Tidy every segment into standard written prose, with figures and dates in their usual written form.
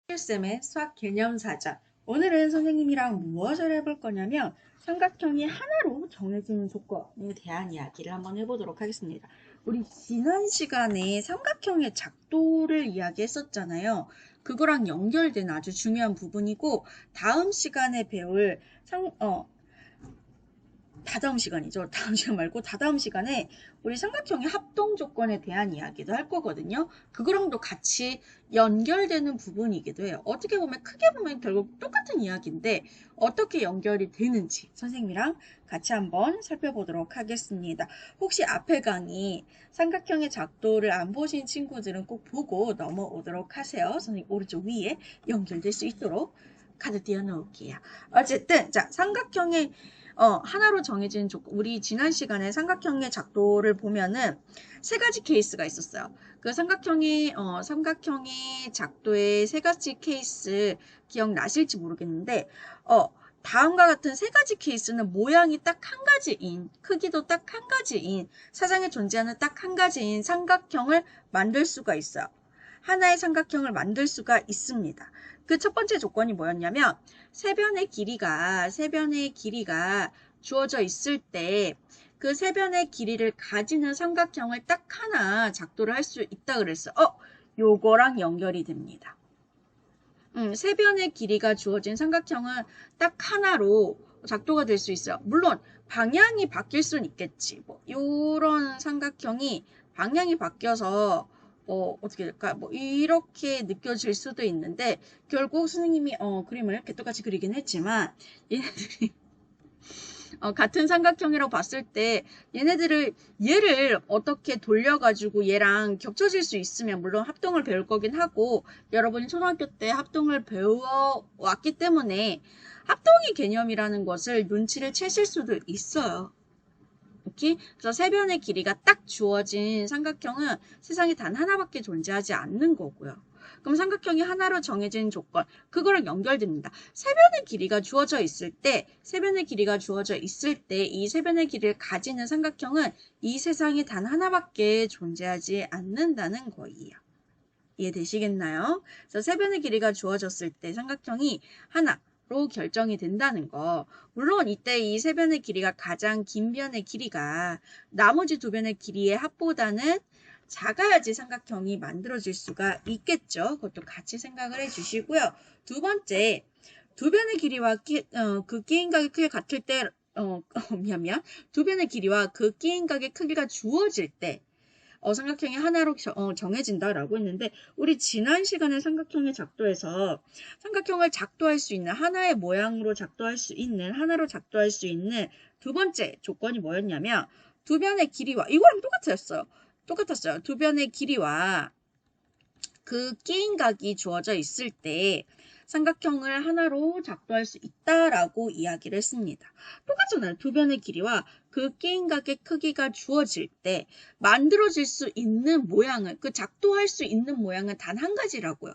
1쌤의 수학 개념 사전. 오늘은 선생님이랑 무엇을 해볼 거냐면 삼각형이 하나로 정해지는 조건에 대한 이야기를 한번 해보도록 하겠습니다. 우리 지난 시간에 삼각형의 작도를 이야기했었잖아요. 그거랑 연결된 아주 중요한 부분이고 다음 시간에 배울 다다음 시간이죠. 다음 시간 말고 다다음 시간에 우리 삼각형의 합동 조건에 대한 이야기도 할 거거든요. 그거랑도 같이 연결되는 부분이기도 해요. 어떻게 보면 크게 보면 결국 똑같은 이야기인데 어떻게 연결이 되는지 선생님이랑 같이 한번 살펴보도록 하겠습니다. 혹시 앞에 강의 삼각형의 작도를 안 보신 친구들은 꼭 보고 넘어오도록 하세요. 선생님 오른쪽 위에 연결될 수 있도록 카드 띄워 놓을게요. 어쨌든 자 삼각형의 하나로 정해진 조건. 우리 지난 시간에 삼각형의 작도를 보면은 세 가지 케이스가 있었어요. 그 삼각형의 작도의 세 가지 케이스 기억나실지 모르겠는데, 다음과 같은 세 가지 케이스는 모양이 딱 한 가지인, 크기도 딱 한 가지인, 사장에 존재하는 딱 한 가지인 삼각형을 만들 수가 있어요. 하나의 삼각형을 만들 수가 있습니다. 그 첫 번째 조건이 뭐였냐면 세변의 길이가 주어져 있을 때 그 세변의 길이를 가지는 삼각형을 딱 하나 작도를 할 수 있다 그랬어. 요거랑 연결이 됩니다. 세변의 길이가 주어진 삼각형은 딱 하나로 작도가 될 수 있어요. 물론 방향이 바뀔 수는 있겠지. 요런 삼각형이 방향이 바뀌어서 어떻게 될까? 이렇게 느껴질 수도 있는데 결국 선생님이 그림을 이렇게 똑같이 그리긴 했지만 얘네들이 같은 삼각형이라고 봤을 때 얘를 어떻게 돌려가지고 얘랑 겹쳐질 수 있으면 물론 합동을 배울 거긴 하고 여러분이 초등학교 때 합동을 배워왔기 때문에 합동의 개념이라는 것을 눈치를 채실 수도 있어요. 오케이? 그래서 세변의 길이가 딱 주어진 삼각형은 세상에 단 하나밖에 존재하지 않는 거고요. 그럼 삼각형이 하나로 정해진 조건, 그거랑 연결됩니다. 세변의 길이가 주어져 있을 때, 이 세변의 길이를 가지는 삼각형은 이 세상에 단 하나밖에 존재하지 않는다는 거예요. 이해되시겠나요? 그래서 세변의 길이가 주어졌을 때 삼각형이 하나로 결정이 된다는 거. 물론 이때 이 세변의 길이가 가장 긴 변의 길이가 나머지 두 변의 길이의 합보다는 작아야지 삼각형이 만들어질 수가 있겠죠. 그것도 같이 생각을 해주시고요. 두 번째, 두 변의 길이와 그 끼인각의 크기가 같을 때, 두 변의 길이와 그 끼인각의 크기가 주어질 때 삼각형이 하나로 정해진다라고 했는데 우리 지난 시간에 삼각형의 작도에서 삼각형을 작도할 수 있는 하나의 모양으로 작도할 수 있는 하나로 작도할 수 있는 두 번째 조건이 뭐였냐면 두 변의 길이와 이거랑 똑같았어요. 두 변의 길이와 그 끼인각이 주어져 있을 때 삼각형을 하나로 작도할 수 있다라고 이야기를 했습니다. 똑같잖아요. 두 변의 길이와 그 끼인각의 크기가 주어질 때 만들어질 수 있는 모양은 그 작도할 수 있는 모양은 단 한 가지라고요.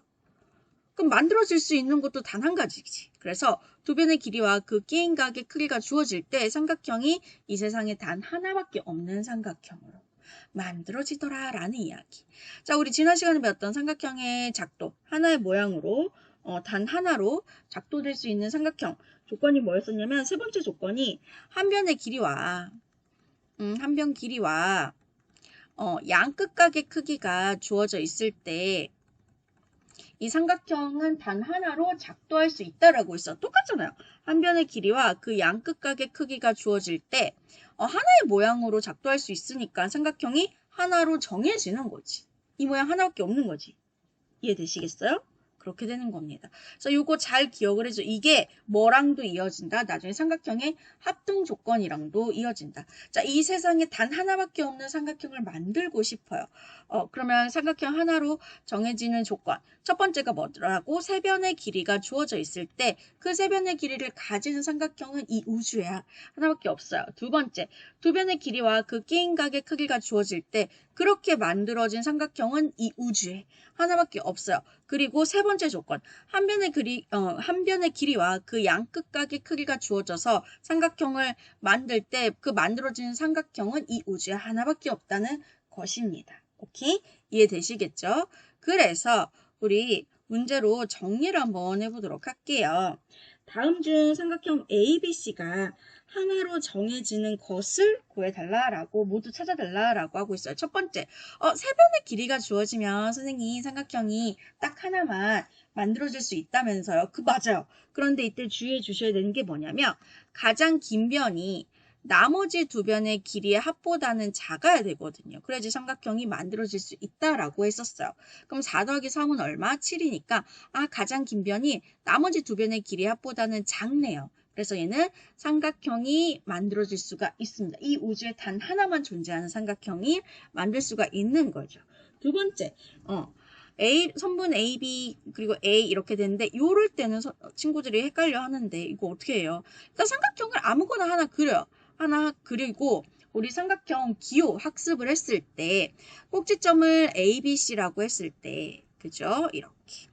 그럼 만들어질 수 있는 것도 단 한 가지지. 그래서 두 변의 길이와 그 끼인각의 크기가 주어질 때 삼각형이 이 세상에 단 하나밖에 없는 삼각형으로 만들어지더라라는 이야기. 자, 우리 지난 시간에 배웠던 삼각형의 작도, 하나의 모양으로 단 하나로 작도될 수 있는 삼각형 조건이 뭐였었냐면 세 번째 조건이 한 변의 길이와 양 끝각의 크기가 주어져 있을 때 이 삼각형은 단 하나로 작도할 수 있다라고 했어. 똑같잖아요. 한 변의 길이와 그 양 끝각의 크기가 주어질 때 하나의 모양으로 작도할 수 있으니까 삼각형이 하나로 정해지는 거지. 이 모양 하나밖에 없는 거지. 이해되시겠어요? 그렇게 되는 겁니다. 그래서 이거 잘 기억을 해줘. 이게 뭐랑도 이어진다. 나중에 삼각형의 합동 조건이랑도 이어진다. 자, 이 세상에 단 하나밖에 없는 삼각형을 만들고 싶어요. 그러면 삼각형 하나로 정해지는 조건. 첫 번째가 뭐더라고? 세 변의 길이가 주어져 있을 때 그 세 변의 길이를 가지는 삼각형은 이 우주에 하나밖에 없어요. 두 번째, 두 변의 길이와 그 끼인각의 크기가 주어질 때 그렇게 만들어진 삼각형은 이 우주에 하나밖에 없어요. 그리고 세 번째 조건, 한 변의 길이와 그 양 끝각의 크기가 주어져서 삼각형을 만들 때 그 만들어진 삼각형은 이 우주에 하나밖에 없다는 것입니다. 오케이? 이해되시겠죠? 그래서 우리 문제로 정리를 한번 해보도록 할게요. 다음 중 삼각형 ABC가 하나로 정해지는 것을 구해달라라고 모두 찾아달라라고 하고 있어요. 첫 번째, 세변의 길이가 주어지면 선생님 삼각형이 딱 하나만 만들어질 수 있다면서요. 맞아요. 그런데 이때 주의해 주셔야 되는 게 뭐냐면 가장 긴 변이 나머지 두 변의 길이의 합보다는 작아야 되거든요. 그래야지 삼각형이 만들어질 수 있다라고 했었어요. 그럼 4 더하기 3은 얼마? 7이니까 가장 긴 변이 나머지 두 변의 길이의 합보다는 작네요. 그래서 얘는 삼각형이 만들어질 수가 있습니다. 이 우주에 단 하나만 존재하는 삼각형이 만들 수가 있는 거죠. 두 번째, 선분 A, B 그리고 A 이렇게 되는데 요럴 때는 친구들이 헷갈려 하는데 이거 어떻게 해요? 일단 삼각형을 아무거나 하나 그려요. 하나 그리고 우리 삼각형 기호 학습을 했을 때 꼭지점을 A, B, C라고 했을 때 그죠? 이렇게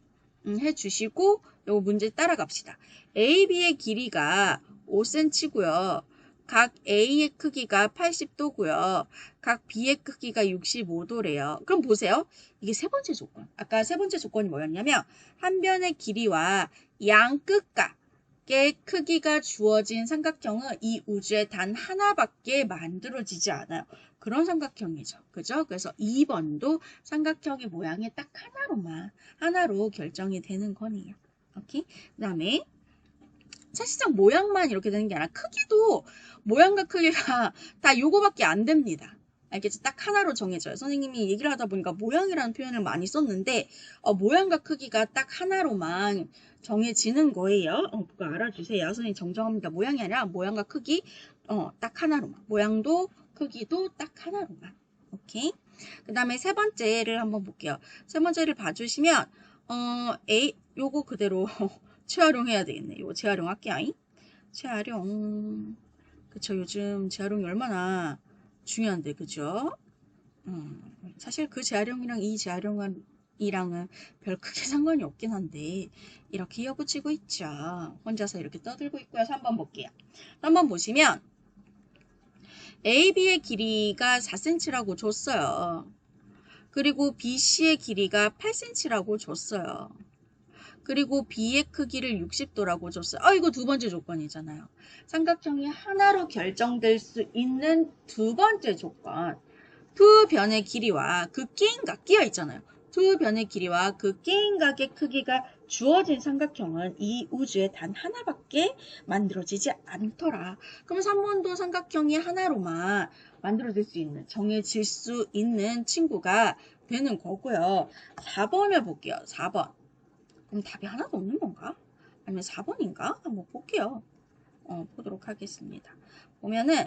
해주시고 요거 문제 따라갑시다. AB의 길이가 5cm고요. 각 A의 크기가 80도고요. 각 B의 크기가 65도래요. 그럼 보세요. 이게 세 번째 조건. 아까 세 번째 조건이 뭐였냐면 한 변의 길이와 양 끝각의 크기가 주어진 삼각형은 이 우주에 단 하나밖에 만들어지지 않아요. 그런 삼각형이죠. 그죠? 그래서 2번도 삼각형의 모양이 딱 하나로 결정이 되는 거네요. 오케이? 그 다음에 사실상 모양만 이렇게 되는 게 아니라 크기도 모양과 크기가 다 요거밖에 안 됩니다. 알겠지? 딱 하나로 정해져요. 선생님이 얘기를 하다 보니까 모양이라는 표현을 많이 썼는데 모양과 크기가 딱 하나로만 정해지는 거예요. 그거 알아주세요. 선생님 정정합니다. 모양이 아니라 모양과 크기 딱 하나로만. 모양도 크기도 딱 하나로만. 오케이? 그 다음에 세 번째를 한번 볼게요. 세 번째를 봐주시면 요거 그대로 재활용해야 되겠네. 이거 재활용할게요. 재활용. 그쵸. 요즘 재활용이 얼마나 중요한데, 그죠? 사실 그 재활용이랑 이 재활용이랑은 별 크게 상관이 없긴 한데, 이렇게 이어붙이고 있죠. 혼자서 이렇게 떠들고 있고요. 3번 볼게요. 3번 보시면, AB의 길이가 4cm라고 줬어요. 그리고 BC의 길이가 8cm라고 줬어요. 그리고 B의 크기를 60도라고 줬어요. 이거 두 번째 조건이잖아요. 삼각형이 하나로 결정될 수 있는 두 번째 조건. 두 변의 길이와 그 끼인각 끼어 있잖아요. 두 변의 길이와 그 끼인각의 크기가 주어진 삼각형은 이 우주에 단 하나밖에 만들어지지 않더라. 그럼 3번도 삼각형이 하나로만 만들어질 수 있는, 정해질 수 있는 친구가 되는 거고요. 4번을 볼게요. 4번. 그럼 답이 하나도 없는 건가? 아니면 4번인가? 한번 볼게요. 보도록 하겠습니다. 보면은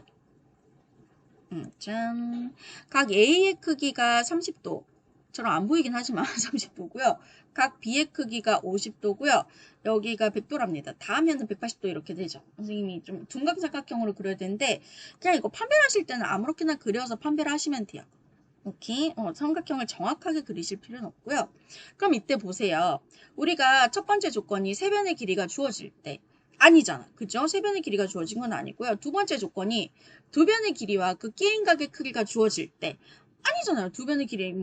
짠. 각 A의 크기가 30도처럼 안 보이긴 하지만 30도고요. 각 B의 크기가 50도고요. 여기가 100도랍니다. 다 하면은 180도 이렇게 되죠. 선생님이 좀 둔각삼각형으로 그려야 되는데 그냥 이거 판별하실 때는 아무렇게나 그려서 판별을 하시면 돼요. 오케이? 삼각형을 정확하게 그리실 필요는 없고요. 그럼 이때 보세요. 우리가 첫 번째 조건이 세 변의 길이가 주어질 때 아니잖아. 그죠? 세 변의 길이가 주어진 건 아니고요. 두 번째 조건이 두 변의 길이와 그 끼인각의 크기가 주어질 때 아니잖아요. 두 변의 길이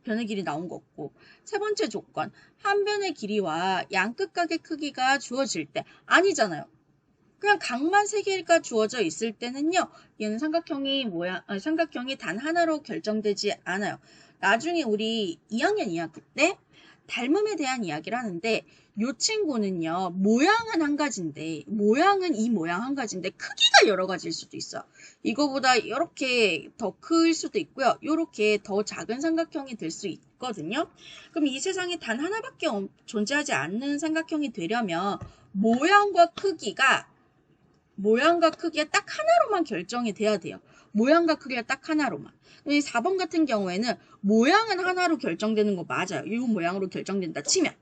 변의 길이 나온 거 없고. 세 번째 조건 한 변의 길이와 양 끝각의 크기가 주어질 때 아니잖아요. 그냥 각만 세 개가 주어져 있을 때는요. 얘는 삼각형이 단 하나로 결정되지 않아요. 나중에 우리 2학년 2학기 때 닮음에 대한 이야기를 하는데 이 친구는요. 모양은 한 가지인데 모양은 이 모양 한 가지인데 크기가 여러 가지일 수도 있어. 이거보다 이렇게 더 클 수도 있고요. 이렇게 더 작은 삼각형이 될 수 있거든요. 그럼 이 세상에 단 하나밖에 존재하지 않는 삼각형이 되려면 모양과 크기가 딱 하나로만 결정이 돼야 돼요. 모양과 크기가 딱 하나로만. 4번 같은 경우에는 모양은 하나로 결정되는 거 맞아요. 이 모양으로 결정된다 치면.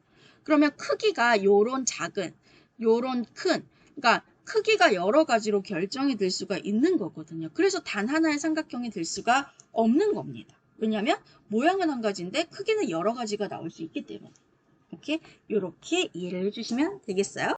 그러면 크기가 요런 작은, 요런 큰, 그러니까 크기가 여러 가지로 결정이 될 수가 있는 거거든요. 그래서 단 하나의 삼각형이 될 수가 없는 겁니다. 왜냐하면 모양은 한 가지인데 크기는 여러 가지가 나올 수 있기 때문에. 이렇게 이해를 해주시면 되겠어요.